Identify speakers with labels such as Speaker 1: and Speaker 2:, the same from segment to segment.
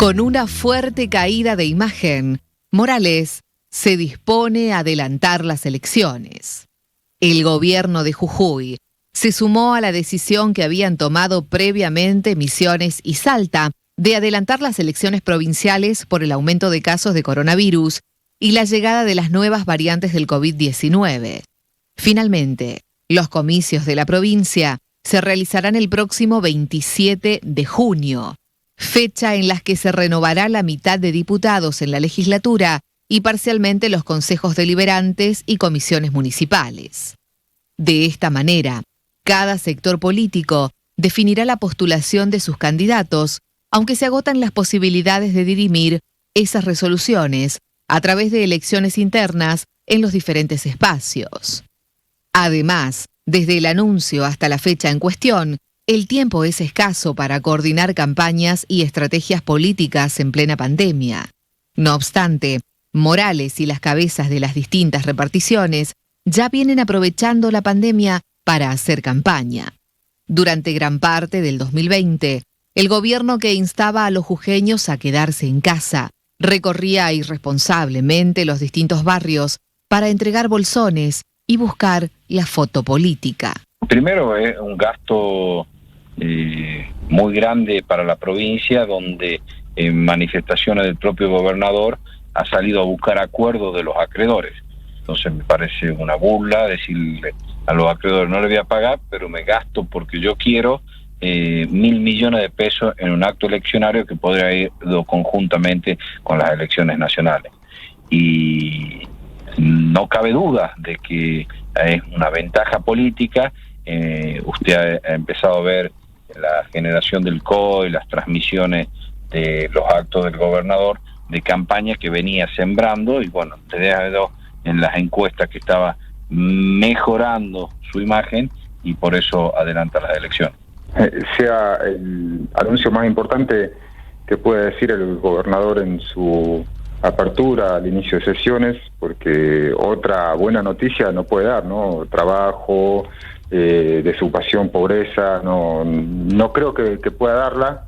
Speaker 1: Con una fuerte caída de imagen, Morales se dispone a adelantar las elecciones. El gobierno de Jujuy se sumó a la decisión que habían tomado previamente Misiones y Salta de adelantar las elecciones provinciales por el aumento de casos de coronavirus y la llegada de las nuevas variantes del COVID-19. Finalmente, los comicios de la provincia se realizarán el próximo 27 de junio, fecha en la que se renovará la mitad de diputados en la legislatura y parcialmente los consejos deliberantes y comisiones municipales. De esta manera, cada sector político definirá la postulación de sus candidatos, aunque se agotan las posibilidades de dirimir esas resoluciones a través de elecciones internas en los diferentes espacios. Además, desde el anuncio hasta la fecha en cuestión, el tiempo es escaso para coordinar campañas y estrategias políticas en plena pandemia. No obstante, Morales y las cabezas de las distintas reparticiones ya vienen aprovechando la pandemia para hacer campaña. Durante gran parte del 2020, el gobierno que instaba a los jujeños a quedarse en casa recorría irresponsablemente los distintos barrios para entregar bolsones y buscar la foto política.
Speaker 2: Primero es un gasto muy grande para la provincia, donde en manifestaciones del propio gobernador ha salido a buscar acuerdos de los acreedores. Entonces me parece una burla decirle a los acreedores: no le voy a pagar, pero me gasto porque yo quiero 1.000 millones de pesos en un acto eleccionario que podría ir conjuntamente con las elecciones nacionales. Y no cabe duda de que es una ventaja política. Usted ha empezado a ver la generación del COE, las transmisiones de los actos del gobernador de campaña que venía sembrando, y bueno, en las encuestas que estaba mejorando su imagen, y por eso adelanta las elecciones.
Speaker 3: Sea el anuncio más importante que puede decir el gobernador en su apertura al inicio de sesiones, porque otra buena noticia no puede dar, ¿no? Trabajo, desocupación, pobreza, no creo que pueda darla,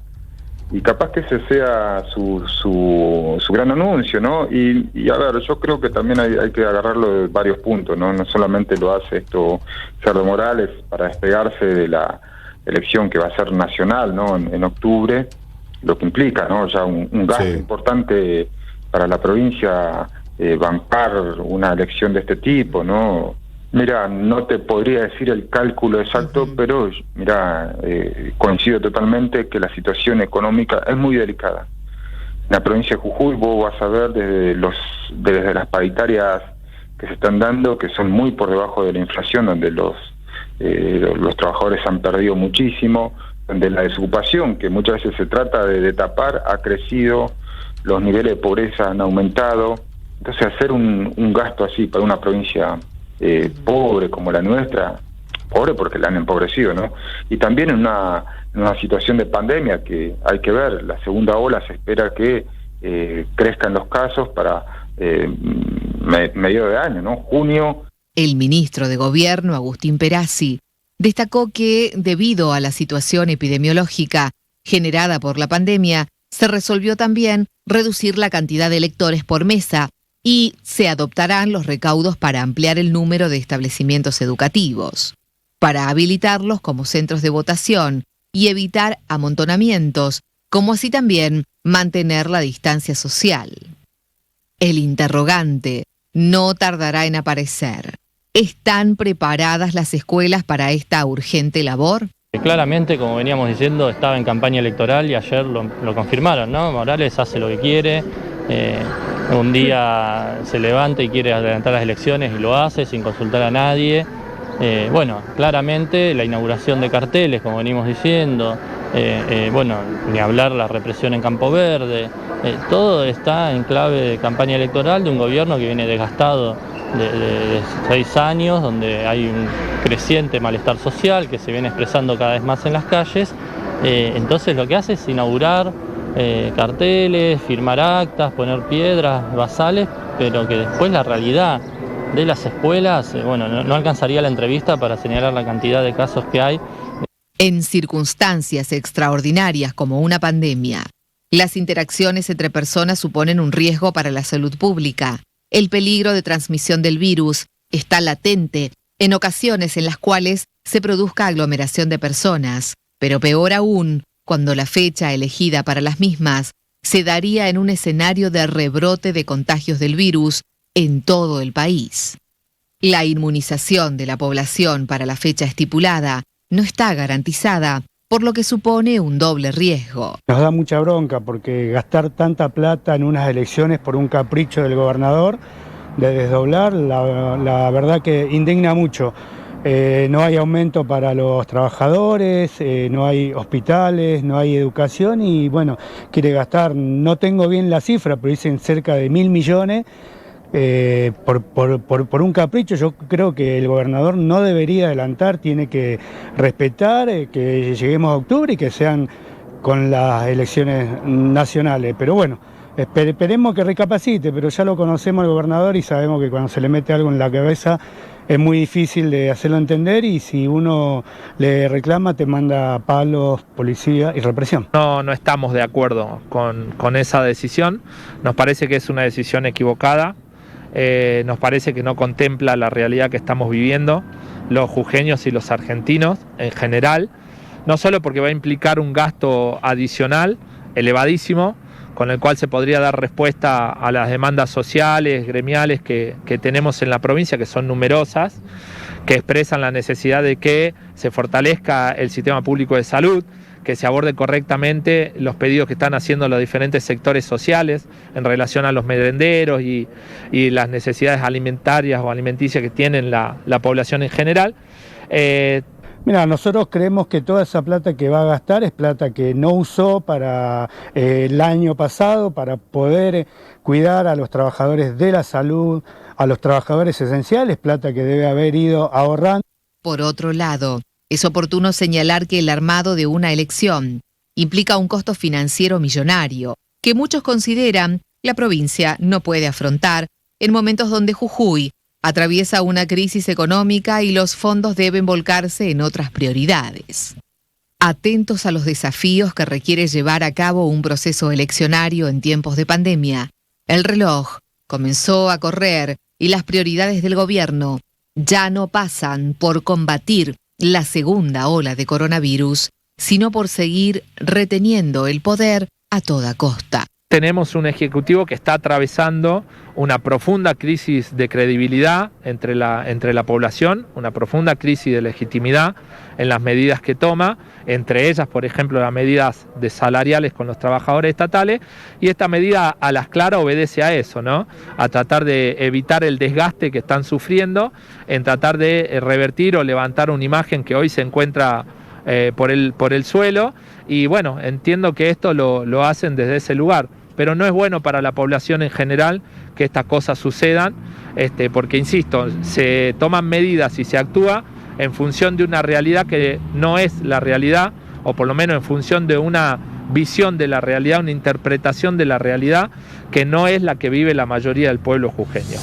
Speaker 3: y capaz que ese sea su gran anuncio, ¿no? Y a ver, yo creo que también hay que agarrarlo de varios puntos, ¿no? No solamente lo hace esto Cerdo Morales para despegarse de la elección que va a ser nacional, ¿no? En octubre, lo que implica, ¿no? Ya un gasto importante para la provincia, bancar una elección de este tipo, ¿no? Mira, no te podría decir el cálculo exacto, pero mira, coincido totalmente que la situación económica es muy delicada. En la provincia de Jujuy vos vas a ver desde las paritarias que se están dando, que son muy por debajo de la inflación, donde los trabajadores han perdido muchísimo, donde la desocupación, que muchas veces se trata de tapar, ha crecido, los niveles de pobreza han aumentado. Entonces hacer un gasto así para una provincia pobre como la nuestra, pobre porque la han empobrecido, ¿no? Y también en una situación de pandemia que hay que ver, la segunda ola se espera que crezcan los casos para medio de año, ¿no? Junio.
Speaker 1: El ministro de Gobierno, Agustín Perazzi, destacó que debido a la situación epidemiológica generada por la pandemia, se resolvió también reducir la cantidad de electores por mesa y se adoptarán los recaudos para ampliar el número de establecimientos educativos, para habilitarlos como centros de votación y evitar amontonamientos, como así también mantener la distancia social. El interrogante no tardará en aparecer. ¿Están preparadas las escuelas para esta urgente labor?
Speaker 4: Claramente, como veníamos diciendo, estaba en campaña electoral y ayer lo confirmaron, ¿no? Morales hace lo que quiere, un día se levanta y quiere adelantar las elecciones y lo hace sin consultar a nadie. Bueno, claramente la inauguración de carteles, como venimos diciendo, bueno, ni hablar la represión en Campo Verde, todo está en clave de campaña electoral de un gobierno que viene desgastado de 6 años, donde hay un creciente malestar social que se viene expresando cada vez más en las calles. Entonces lo que hace es inaugurar carteles, firmar actas, poner piedras, basales, pero que después la realidad de las escuelas, bueno, no alcanzaría la entrevista para señalar la cantidad de casos que hay.
Speaker 1: En circunstancias extraordinarias como una pandemia, Las interacciones entre personas suponen un riesgo para la salud pública. El peligro de transmisión del virus está latente en ocasiones en las cuales se produzca aglomeración de personas, pero peor aún, cuando la fecha elegida para las mismas se daría en un escenario de rebrote de contagios del virus en todo el país. La inmunización de la población para la fecha estipulada no está garantizada, por lo que supone un doble riesgo.
Speaker 5: Nos da mucha bronca porque gastar tanta plata en unas elecciones por un capricho del gobernador de desdoblar, la verdad que indigna mucho. No hay aumento para los trabajadores, no hay hospitales, no hay educación y bueno, quiere gastar, no tengo bien la cifra, pero dicen cerca de 1.000 millones por un capricho. Yo creo que el gobernador no debería adelantar, tiene que respetar que lleguemos a octubre y que sean con las elecciones nacionales, pero bueno, esperemos que recapacite, pero ya lo conocemos al gobernador y sabemos que cuando se le mete algo en la cabeza es muy difícil de hacerlo entender y si uno le reclama te manda palos, policía y represión.
Speaker 6: No estamos de acuerdo con esa decisión, nos parece que es una decisión equivocada, nos parece que no contempla la realidad que estamos viviendo los jujeños y los argentinos en general, no solo porque va a implicar un gasto adicional elevadísimo, con el cual se podría dar respuesta a las demandas sociales, gremiales que tenemos en la provincia, que son numerosas, que expresan la necesidad de que se fortalezca el sistema público de salud, que se aborde correctamente los pedidos que están haciendo los diferentes sectores sociales en relación a los merenderos y las necesidades alimentarias o alimenticias que tienen la población en general.
Speaker 5: Mira, nosotros creemos que toda esa plata que va a gastar es plata que no usó para el año pasado para poder cuidar a los trabajadores de la salud, a los trabajadores esenciales, plata que debe haber ido ahorrando.
Speaker 1: Por otro lado, es oportuno señalar que el armado de una elección implica un costo financiero millonario, que muchos consideran la provincia no puede afrontar en momentos donde Jujuy atraviesa una crisis económica y los fondos deben volcarse en otras prioridades. Atentos a los desafíos que requiere llevar a cabo un proceso eleccionario en tiempos de pandemia, el reloj comenzó a correr y las prioridades del gobierno ya no pasan por combatir la segunda ola de coronavirus, sino por seguir reteniendo el poder a toda costa.
Speaker 6: Tenemos un ejecutivo que está atravesando una profunda crisis de credibilidad entre la población, una profunda crisis de legitimidad en las medidas que toma, entre ellas, por ejemplo, las medidas salariales con los trabajadores estatales, y esta medida a las claras obedece a eso, ¿no? A tratar de evitar el desgaste que están sufriendo, en tratar de revertir o levantar una imagen que hoy se encuentra por el suelo, y bueno, entiendo que esto lo hacen desde ese lugar. Pero no es bueno para la población en general que estas cosas sucedan, porque, insisto, se toman medidas y se actúa en función de una realidad que no es la realidad, o por lo menos en función de una visión de la realidad, una interpretación de la realidad que no es la que vive la mayoría del pueblo jujeño.